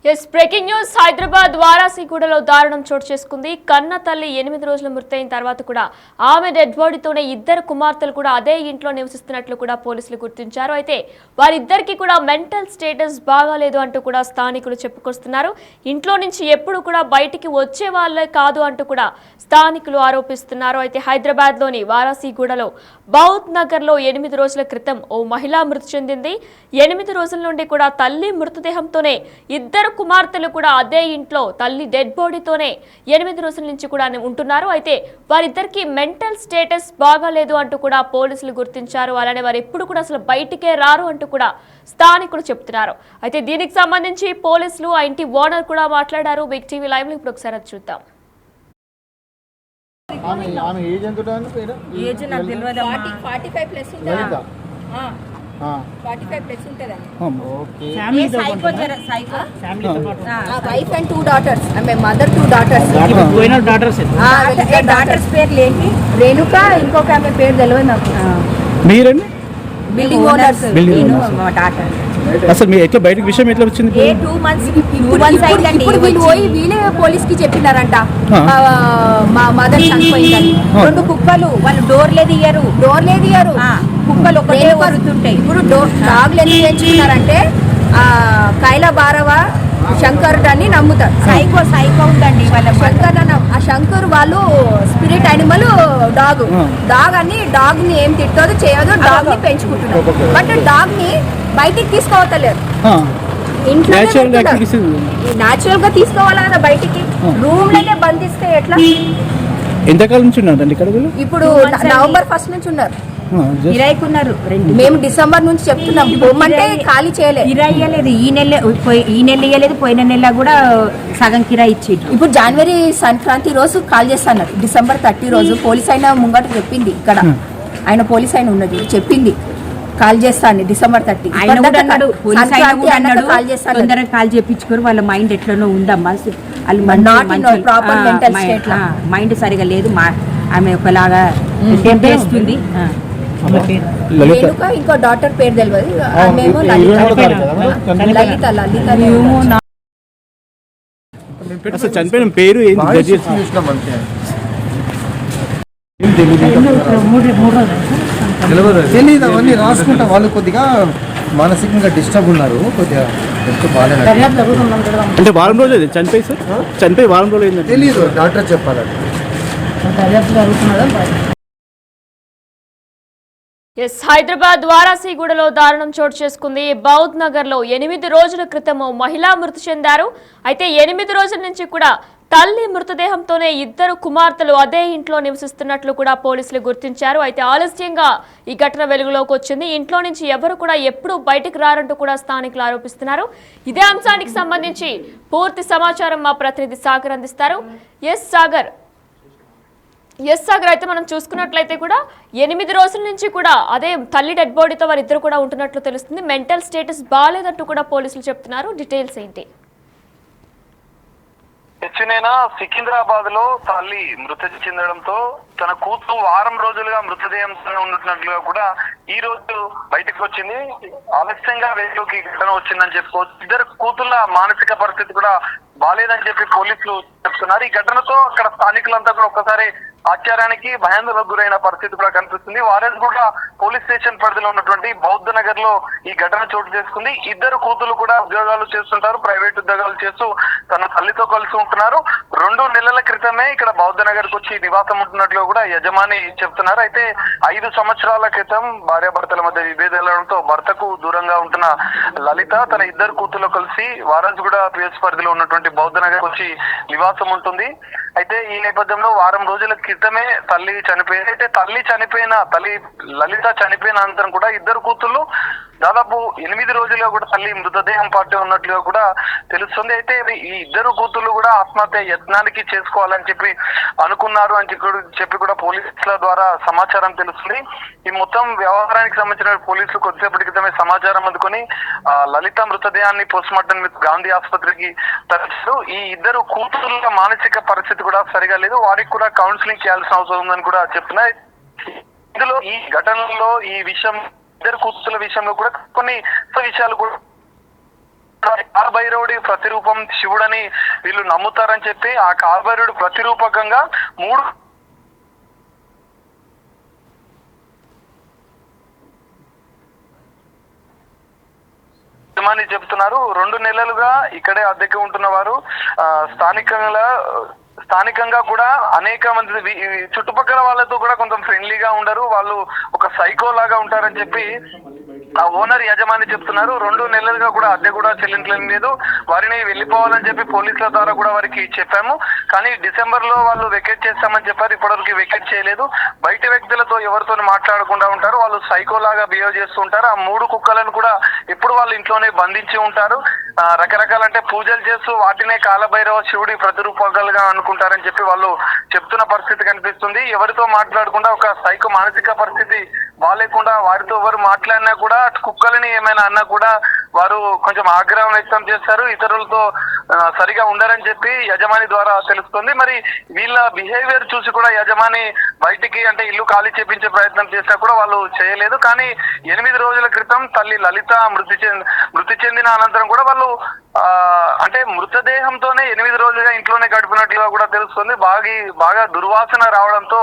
Yes breaking news Hyderabad వారాసిగూడలో దారుణం చోటు చేసుకుంది. కన్న తల్లి 8 రోజులు మృతయిన తర్వాత కూడా ఆమె డెడ్ బాడీతోనే ఇద్దరు కుమార్తెలు కూడా అదే ఇంట్లో నివసిస్తున్నట్లు కూడా పోలీసులు గుర్తించారు. అయితే వారిద్దరికి కూడా మెంటల్ స్టేటస్ బాగాలేదు అంటూ కూడా స్థానికులు చెప్పుకొస్తున్నారు. ఇంట్లో నుంచి ఎప్పుడు కూడా బయటికి వచ్చే వాళ్ళే కాదు అంటూ కూడా స్థానికులు ఆరోపిస్తున్నారు. అయితే హైదరాబాద్ లోని వారాసిగూడలో బౌద్ధ్ నగర్ లో 8 రోజుల క్రితం ఓ మహిళ మృతి చెందింది. 8 రోజుల నుండి కూడా తల్లి మృతదేహంతోనే ఇద్దరు కుమార్తెలు కూడా అదే ఇంట్లో తల్లి డెడ్ బాడీతోనే 8 రోజుల నుంచి కూడా ఉంటున్నారు. అయితే వారిద్దరికి మెంటల్ స్టేటస్ బాగాలేదు అంటూ కూడా పోలీసులు గుర్తించారు. అలానే వారు ఎప్పుడు కూడా అసలు బయటికే రారు అంటూ కూడా స్థానికులు చెప్తున్నారు. అయితే దీనికి సంబంధించి పోలీసులు ఆ ఇంటి ఓనర్ కూడా మాట్లాడారు. బిగ్ టీవీ లైవ్ లో ఇప్పుడు ఒకసారి చూద్దాం. Wife and 2 daughters. Mother 2 daughters. Daughters పేర్లు ఏంటి? రేణుక, ఇంకొక ఆమె పేరు తెలియదు నాకు. మీరండి బిల్డింగ్ ఓనర్స్. అసలు మీ ఎట్లా బయటకు విషయం ఎట్లా వచ్చింది? 2 months ఇప్పుడు వీళ్ళు పోయి వీళ్ళే పోలీస్ కి చెప్పినారంట మా మదర్ చనిపోయిందని. 2 కుక్కలు వాళ్ళు డోర్లే తీయరు కుక్కలు ఒకటే వరుతుంటాయి. ఇప్పుడు డాగ్లు ఎందుకు పెంచుకున్నారంటే కైలా భారవ శంకర్ అని నమ్ముతారు. సైకో ఉందండి వాళ్ళ శంకర్ ఆ శంకర్ వాళ్ళు స్పిరిట్ యానిమల్ డాగ్ అని డాగ్ ని ఏం తిట్టదు చేయదు, డాగ్ ని పెంచుకుంటున్నారు. బట్ డాగ్ ని బయటికి తీసుకోవట్లేరు. ఇంట్లో న్యాచురల్ గా తీసుకోవాలి కదా, బయటికి రూమ్ లోనే బంధిస్తే ఎట్లా? ఎంతకాలం నుంచి ఉన్నారండి ఇక్కడ? ఇప్పుడు November 1st నుంచి ఉన్నారు. మేము డిసెంబర్ నుంచి చెప్తున్నాం బొమ్మంటే ఖాళీ చేయలేదు. కిరాయి ఇవ్వలేదు. ఈ నెల ఇవ్వలేదు, పోయిన నెల కూడా సగం కిరాయి ఇచ్చి. ఇప్పుడు జనవరి సంక్రాంతి రోజు కాల్ చేస్తాను. December 30 రోజు పోలీస్ అయినా ముంగట చెప్పింది. ఇక్కడ ఆయన పోలీస్ అయిన ఉన్నది చెప్పింది కాల్ చేస్తాను December 30. తొందరగా కాల్ చేయించుకోరు. వాళ్ళ మైండ్ ఎట్లనో ఉందమ్మా. మైండ్ సరిగా లేదు. ఆమె ఒకలాగా చేస్తుంది. ఇంకో డాటర్ పేరు తెలియదు. అసలు చనిపోయిన పేరు తెలియదు. అవన్నీ రాసుకుంటా. వాళ్ళు కొద్దిగా మానసికంగా డిస్టర్బ్ ఉన్నారు. కొద్దిగా అంటే వారం రోజులు చనిపోయి సార్ చనిపోయి వారం రోజులు తెలియదు. డాక్టర్ చెప్పాలంటే హైదరాబాద్ వారాసిగూడలో దారుణం చోటు చేసుకుంది. బౌద్ధ్ నగర్ లో 8 రోజుల క్రితం మహిళ మృతి చెందారు. అయితే 8 రోజుల నుంచి కూడా తల్లి మృతదేహంతోనే ఇద్దరు కుమార్తెలు అదే ఇంట్లో నివసిస్తున్నట్లు కూడా పోలీసులు గుర్తించారు. అయితే ఆలస్యంగా ఈ ఘటన వెలుగులోకి వచ్చింది. ఇంట్లో నుంచి ఎవరు కూడా ఎప్పుడు బయటకు రారంటూ కూడా స్థానికులు ఆరోపిస్తున్నారు. ఇదే అంశానికి సంబంధించి పూర్తి సమాచారం మా ప్రతినిధి సాగర్ అందిస్తారు. ఎస్ సాగర్ అయితే మనం చూసుకున్నట్లయితే కూడా 8 రోజుల నుంచి కూడా అదే తల్లి డెడ్ బాడీతో వారిద్దరు కూడా ఉంటున్నట్లు తెలుస్తుంది. మెంటల్ స్టేటస్ బాగాలేదంటూ కూడా పోలీసులు చెప్తున్నారు. డీటెయిల్స్ ఏంటి? సికింద్రాబాద్ లో తల్లి మృతి చెందడంతో తన కూతురు వారం రోజులుగా మృతదేహంతో ఉన్నట్లుగా కూడా ఈ రోజు బయటకు వచ్చింది. ఆలస్యంగా వెలుగులోకి ఘటన వచ్చిందని చెప్పుకోవచ్చు. ఇద్దరు కూతుర్ల మానసిక పరిస్థితి కూడా బాలేదని చెప్పి పోలీసులు చెప్తున్నారు. ఈ ఘటనతో అక్కడ స్థానికులంతా కూడా ఒక్కసారి ఆశ్చర్యానికి భయాందోళనకు గురైన పరిస్థితి కూడా కనిపిస్తుంది. వారేజ్గూడ పోలీస్ స్టేషన్ పరిధిలో ఉన్నటువంటి బౌద్ధ నగర్ లో ఈ ఘటన చోటు చేసుకుంది. ఇద్దరు కూతురు కూడా ఉద్యోగాలు చేస్తుంటారు, ప్రైవేట్ ఉద్యోగాలు చేస్తూ తన తల్లితో కలిసి ఉంటున్నారు. 2 నెలల క్రితమే ఇక్కడ బౌద్ధ నగర్ కు వచ్చి నివాసం ఉంటున్నట్లు కూడా యజమాని చెప్తున్నారు. అయితే 5 సంవత్సరాల క్రితం భార్యాభర్తల మధ్య విభేదాలతో భర్తకు దూరంగా ఉంటున్న లలిత తన ఇద్దరు కూతుర్లు కలిసి వారాజ్గూడ పిఎస్ పరిధిలో ఉన్నటువంటి బౌద్ధ నగర్ వచ్చి నివాసం ఉంటుంది. అయితే ఈ నేపథ్యంలో వారం రోజుల క్రితమే తల్లి చనిపోయింది. అయితే తల్లి లలిత చనిపోయిన అనంతరం కూడా ఇద్దరు కూతుర్లు దాదాపు 8 రోజులుగా కూడా తల్లి మృతదేహం పాటే ఉన్నట్లుగా కూడా తెలుస్తుంది. అయితే ఈ ఇద్దరు కూతుర్లు కూడా ఆత్మహత్య యత్నానికి చేసుకోవాలని చెప్పి అనుకున్నారు అని చెప్పి కూడా పోలీసుల ద్వారా సమాచారం తెలుస్తుంది. ఈ మొత్తం వ్యవహారానికి సంబంధించిన పోలీసులు కొద్దిసేపటి క్రితమే సమాచారం అందుకొని లలిత మృతదేహాన్ని పోస్ట్మార్టం గాంధీ ఆసుపత్రికి తరలించారు. ఈ ఇద్దరు కూతుర్ల మానసిక పరిస్థితి కూడా సరిగా లేదు. వారికి కూడా కౌన్సిలింగ్ చేయాల్సిన అవసరం ఉందని కూడా చెప్తున్నారు. ఇందులో ఈ ఘటనలో ఈ విషయం ఇద్దరు కూతుర్ల విషయంలో కూడా కొన్ని విషయాలు కూడా కాలభైరవుడి ప్రతిరూపం శివుడని వీళ్ళు నమ్ముతారని చెప్పి ఆ కాలభైరవుడి ప్రతిరూపకంగా 3 చెప్తున్నారు. 2 నెలలుగా ఇక్కడే అద్దెకి ఉంటున్న వారు స్థానికంగా కూడా అనేక మంది చుట్టుపక్కల వాళ్ళతో కూడా కొంచెం ఫ్రెండ్లీగా ఉండరు, వాళ్ళు ఒక సైకో లాగా ఉంటారని చెప్పి ఆ ఓనర్ యజమాని చెప్తున్నారు. 2 నెలలుగా కూడా అద్దె కూడా చెల్లించడం లేదు, వారిని వెళ్ళిపోవాలని చెప్పి పోలీసుల ద్వారా కూడా వారికి చెప్పాము. కానీ డిసెంబర్ లో వాళ్ళు వెకేట్ చేస్తామని చెప్పారు, ఇప్పటివరకు వెకేట్ చేయలేదు. బయట వ్యక్తులతో ఎవరితో మాట్లాడకుండా ఉంటారు, వాళ్ళు సైకో లాగా బిహేవ్ చేస్తూ ఉంటారు. ఆ 3 కుక్కలను కూడా ఎప్పుడు వాళ్ళు ఇంట్లోనే బంధించి ఉంటారు. రకరకాల అంటే పూజలు చేస్తూ వాటినే కాలభైరవ శివుడి ప్రతిరూపకాలుగా అనుకుంటారని చెప్పి వాళ్ళు చెప్తున్న పరిస్థితి కనిపిస్తుంది. ఎవరితో మాట్లాడకుండా ఒక సైకో మానసిక పరిస్థితి బాగాలేకుండా వారితో ఎవరు మాట్లాడినా కూడా కుక్కలని ఏమైనా అన్నా కూడా వారు కొంచెం ఆగ్రహం వ్యక్తం చేస్తారు, ఇతరులతో సరిగా ఉండరని చెప్పి యజమాని ద్వారా తెలుస్తుంది. మరి వీళ్ళ బిహేవియర్ చూసి కూడా యజమాని బయటికి అంటే ఇల్లు ఖాళీ చేపించే ప్రయత్నం చేసినా కూడా వాళ్ళు చేయలేదు. కానీ 8 రోజుల క్రితం తల్లి లలిత మృతి చెందిన అనంతరం కూడా వాళ్ళు అంటే మృతదేహంతోనే 8 రోజులుగా ఇంట్లోనే గడిపినట్లుగా కూడా తెలుస్తుంది. బాగా దుర్వాసన రావడంతో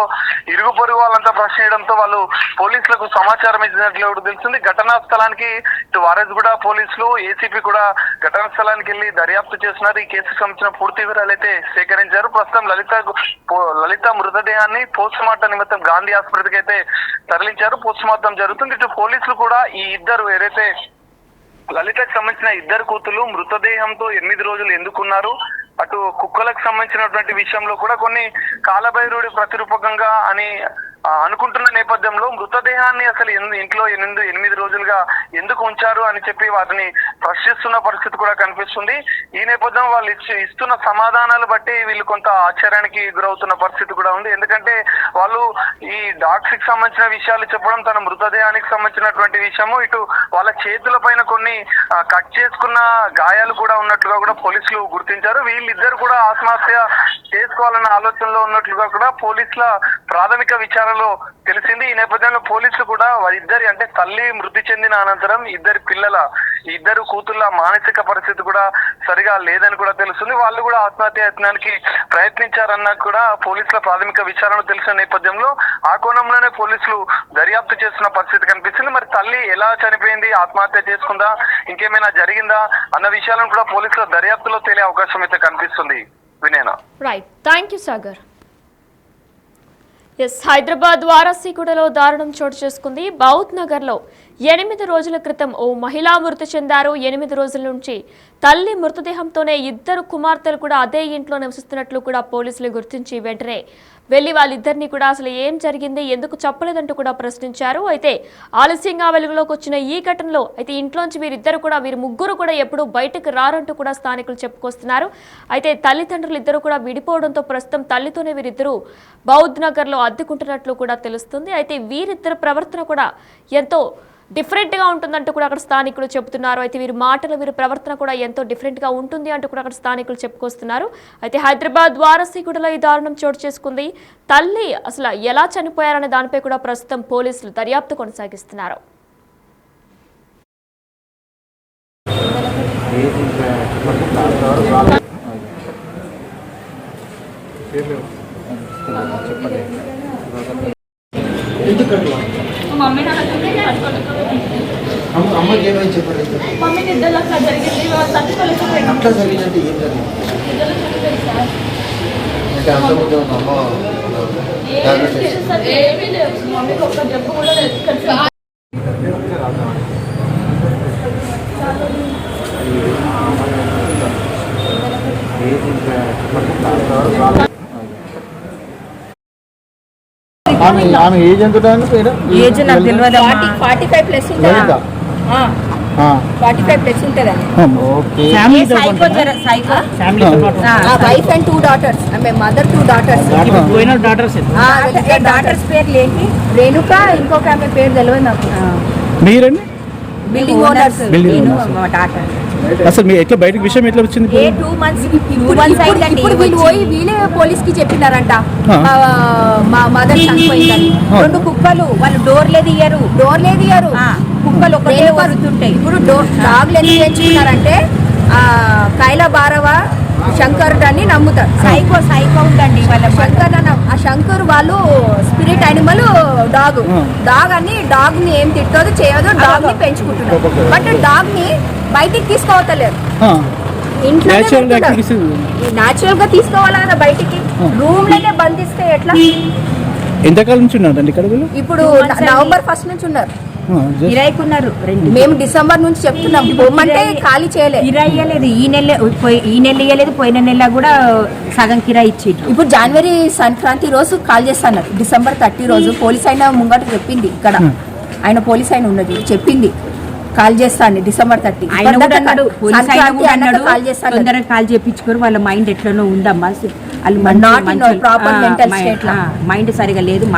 ఇరుగు పొరుగు వాళ్ళంతా ప్రశ్నించడంతో వాళ్ళు పోలీసులకు సమాచారం ఇచ్చినట్లు కూడా తెలుస్తుంది. ఘటనా స్థలానికి ఇటు వారసుగూడ పోలీసులు ఏసీపీ కూడా ఘటనా స్థలానికి వెళ్లి దర్యాప్తు చేస్తున్నారు. ఈ కేసుకు సంబంధించిన పూర్తి వివరాలు అయితే సేకరించారు. ప్రస్తుతం లలిత మృతదేహాన్ని పోస్ట్ మార్టం నిమిత్తం గాంధీ ఆసుపత్రికి అయితే తరలించారు, పోస్ట్ మార్టం జరుగుతుంది. ఇటు పోలీసులు కూడా ఈ ఇద్దరు ఏదైతే లలితకు సంబంధించిన 2 కూతులు మృతదేహంతో 8 రోజులు ఎందుకున్నారు, అటు కుక్కలకు సంబంధించినటువంటి విషయంలో కూడా కొన్ని కాలభైరవుడి ప్రతిరూపకంగా అని అనుకుంటున్న నేపథ్యంలో మృతదేహాన్ని అసలు ఇంట్లో 8 రోజులుగా ఎందుకు ఉంచారు అని చెప్పి వాటిని ప్రశ్నిస్తున్న పరిస్థితి కూడా కనిపిస్తుంది. ఈ నేపథ్యం వాళ్ళు ఇస్తున్న సమాధానాలు బట్టి వీళ్ళు కొంత ఆశ్చర్యానికి గురవుతున్న పరిస్థితి కూడా ఉంది. ఎందుకంటే వాళ్ళు ఈ డాగ్స్ కి సంబంధించిన విషయాలు చెప్పడం, తన మృతదేహానికి సంబంధించినటువంటి విషయము, ఇటు వాళ్ళ చేతుల పైన కొన్ని కట్ చేసుకున్న గాయాలు కూడా ఉన్నట్లుగా కూడా పోలీసులు గుర్తించారు. వీళ్ళిద్దరు కూడా ఆత్మహత్య చేసుకోవాలన్న ఆలోచనలో ఉన్నట్లుగా కూడా పోలీసుల ప్రాథమిక విచారణలో తెలిసింది. ఈ నేపథ్యంలో పోలీసులు కూడా వారిద్దరి అంటే తల్లి మృతి చెందిన అనంతరం 2 కూతుళ్ళ మానసిక పరిస్థితి కూడా సరిగా లేదని కూడా తెలుస్తుంది. వాళ్ళు కూడా ఆత్మహత్య యత్నానికి ప్రయత్నించారన్న కూడా పోలీసుల ప్రాథమిక విచారణ తెలిసిన నేపథ్యంలో ఆ కోణంలోనే పోలీసులు దర్యాప్తు చేస్తున్న పరిస్థితి కనిపిస్తుంది. మరి తల్లి ఎలా చనిపోయింది, ఆత్మహత్య చేసుకుందా, ఇంకేమైనా జరిగిందా అన్న విషయాలను కూడా పోలీసుల దర్యాప్తులో తేలే అవకాశం అయితే కనిపిస్తుంది. వినేనా? Right, thank you Sagar. Hyderabad వారాసిగూడలో దారుణం చోటు చేసుకుంది. బౌద్ధ్ నగర్లో 8 రోజుల క్రితం ఓ మహిళా మృతి చెందారు. 8 రోజుల నుంచి తల్లి మృతదేహంతోనే 2 కుమార్తెలు కూడా అదే ఇంట్లో నివసిస్తున్నట్లు కూడా పోలీసులు గుర్తించి వెంటనే వెళ్లి వాళ్ళిద్దరిని కూడా అసలు ఏం జరిగింది, ఎందుకు చెప్పలేదంటూ కూడా ప్రశ్నించారు. అయితే ఆలస్యంగా వెలుగులోకి వచ్చిన ఈ ఘటనలో అయితే ఇంట్లోంచి వీరు ముగ్గురు కూడా ఎప్పుడూ బయటకు రారంటూ కూడా స్థానికులు చెప్పుకొస్తున్నారు. అయితే తల్లిదండ్రులు ఇద్దరు కూడా విడిపోవడంతో ప్రస్తుతం తల్లితోనే వీరిద్దరూ బౌద్ధ్ నగర్లో అద్దెకుంటున్నట్లు కూడా తెలుస్తుంది. అయితే వీరిద్దరు ప్రవర్తన కూడా ఎంతో డిఫరెంట్గా ఉంటుందంటూ కూడా అక్కడ స్థానికులు చెబుతున్నారు. అయితే వీరి ప్రవర్తన కూడా ఎంతో డిఫరెంట్గా ఉంటుంది అంటూ కూడా అక్కడ స్థానికులు చెప్పుకొస్తున్నారు. అయితే హైదరాబాద్ వారాసిగూడలో ఈ దారుణం చోటు చేసుకుంది. తల్లి అసలు ఎలా చనిపోయారనే దానిపై కూడా ప్రస్తుతం పోలీసులు దర్యాప్తు కొనసాగిస్తున్నారు. అమ్మకి ఏమైనా చెప్పండి. అట్లా జరిగిందంటే ఏం జరిగింది అంటే అంతకుముందు అమ్మ ఆమె ఏజ్ ఎంత ఏజ్ నాకు తెలియదు. 45 ప్లస్ ఉంటుందా? 45 ప్లస్ ఉంటుందండి. Wife and 2 daughters. ఆమె మదర్ 2 daughters. డాటర్స్ పేరు లేని రేణుక, ఇంకొక ఆమె పేరు తెలియదు నాకు. మీరండి బిల్డింగ్ ఓనర్స్. అసలు మీ ఎట్లా బయటకు విషయం ఎట్లా వచ్చింది? 2 months ఇప్పుడు వీళ్ళు పోయి వీళ్ళే పోలీస్ కి చెప్పినారంట మా మదర్ చనిపోయిందని. 2 కుక్కలు వాళ్ళు డోర్లే తీయరు కుక్కలు ఒకటే వరుతుంటాయి. ఇప్పుడు డాగ్లు ఎందుకు పెంచుకున్నారంటే కైలా భారవ శంకర్ అని నమ్ముతారు. సైకో ఉందండి వాళ్ళ శంకర్ ఆ శంకర్ వాళ్ళు స్పిరిట్ యానిమల్ డాగ్ అని డాగ్ ని ఏం తిట్టదు చేయదు, డాగ్ ని పెంచుకుంటున్నారు. బట్ డాగ్ ని బయటికి తీసుకోవతలేరు, ఇంట్లో న్యాచురల్ గా తీసుకోవాలి కదా బయటికి. రూమ్ లోనే బంధిస్తే ఎట్లా? ఎంతకాలం నుంచి ఉన్నారండి ఇక్కడ వీళ్ళు? ఇప్పుడు నవంబర్ 1 నుంచి ఉన్నారు. కిరాయికున్నారు మేము డిసెంబర్ నుంచి చెప్తున్నాం బొమ్మంటే ఖాళీ చేయలేదు. కిరాయి ఇవ్వలేదు, ఈ నెల ఇవ్వలేదు, పోయిన నెల కూడా సగం కిరాయి ఇచ్చిండ్రు. ఇప్పుడు జనవరి సంక్రాంతి రోజు కాల్ చేస్తాను. డిసెంబర్ 30 రోజు పోలీస్ అయిన ముంగట చెప్పింది, ఇక్కడ ఆయన పోలీస్ అయిన ఉన్నది చెప్పింది కాల్ చేస్తాను డిసెంబర్ 30. ఆయన కూడా అన్నాడు, పోలీస్ ఆయన కూడా అన్నాడు కాల్ చేస్తాను, తొందరగా కాల్ చేయించుకోరు, వాళ్ళ మైండ్ ఎట్లనో ఉందమ్మా, వాళ్ళు ప్రాపర్ మెంటల్ స్టేట్ మైండ్ సరిగా లేదు,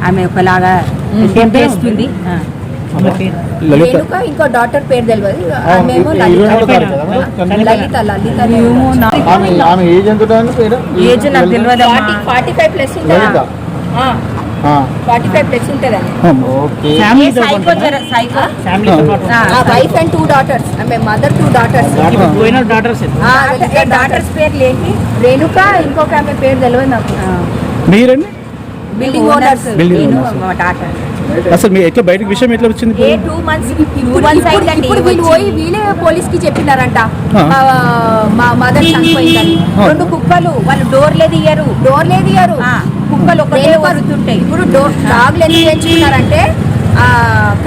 ఆమె ఒకలాగా చేస్తుంది. రేణుక ఇంకో డాటర్ పేరు తెలియదు, మేము లలిత ఏజ్ ఎంత ఏజ్ నాకు తెలియదు, 45 ప్లస్ ఉంటుంది, 45 ప్లస్ ఉంటుందండి. వైఫ్ అండ్ 2 daughters, ఆమె మదర్ 2 daughters. డాటర్స్ పేరు లేని రేణుక, ఇంకొక ఆమె పేరు తెలియదు నాకు. మీరండి బిల్డింగ్ ఓనర్స్. అసలు మీ ఎట్లా బయటకు విషయం ఎట్లా వచ్చింది? 2 months ఇప్పుడు వీళ్ళు పోయి వీళ్ళే పోలీస్ కి చెప్పినారంట, మా మదర్ చనిపోయిందని. 2 కుక్కలు వాళ్ళు డోర్లే తీయరు, కుక్కలు ఒకటే వరుతుంటాయి. ఇప్పుడు డాగ్లు ఎందుకు పెంచుకున్నారంటే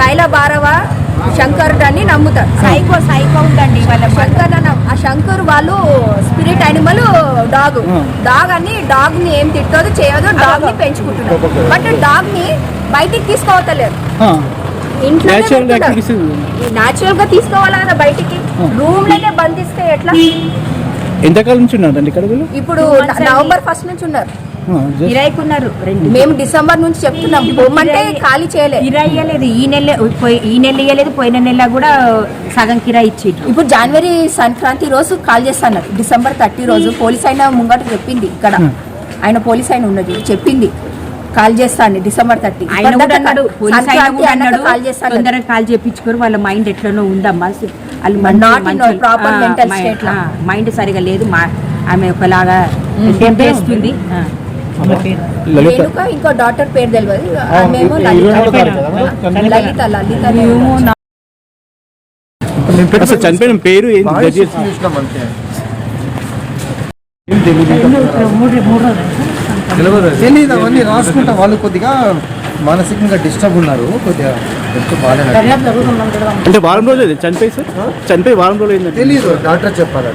కైలా భారవ శంకర్ అని నమ్ముతారు. సైకో ఉందండి వాళ్ళ ఆ శంకర్ వాళ్ళు స్పిరిట్ యానిమల్ డాగ్ అని డాగ్ ని ఏం తిట్టదు చేయదు, డాగ్ ని పెంచుకుంటున్నారు. బట్ డాగ్ ని బయటికి తీసుకోవతలేరు, ఇంట్లో న్యాచురల్ గా తీసుకోవాలి కదా బయటికి. రూమ్ లోనే బంధిస్తే ఎట్లా? ఎంతకాలం నుంచి ఉన్నారండి ఇక్కడ వీళ్ళు? ఇప్పుడు నవంబర్ 1 నుంచి ఉన్నారు. కిరాయికున్నారు మేము డిసెంబర్ నుంచి చెప్తున్నాం బొమ్మంటే ఖాళీ చేయలేదు. కిరాయి ఇవ్వలేదు, ఈ నెల ఇవ్వలేదు, పోయిన నెల కూడా సగం కిరాయి ఇచ్చిండ్రు. ఇప్పుడు జనవరి సంక్రాంతి రోజు కాల్ చేస్తాను. డిసెంబర్ 30 రోజు పోలీస్ అయిన ముంగట చెప్పింది, ఇక్కడ ఆయన పోలీస్ అయిన ఉన్నది చెప్పింది కాల్ చేస్తాను డిసెంబర్ 30. ఆయన కూడా అన్నాడు, పోలీస్ ఆయన కూడా అన్నాడు, కాల్ చేస్తాను, తొందరగా కాల్ చేయించుకోరు, వాళ్ళ మైండ్ ఎట్లనో ఉందమ్మా, ప్రాపర్ మెంటల్ స్టేట్ మైండ్ సరిగా లేదు, ఆమె ఒకలాగా చేస్తుంది. రేణుక ఇంకో డాటర్ పేరు తెలియదు, మేము లలిత. అసలు చనిపోయిన పేరు తెలియదు, అవన్నీ రాసుకుంటా. వాళ్ళు కొద్దిగా మానసికంగా డిస్టర్బ్ ఉన్నారు, కొద్దిగా అంటే వారం రోజులు చనిపోయి సార్, చనిపోయి వారం రోజులు తెలియదు, డాక్టర్ చెప్పాలి.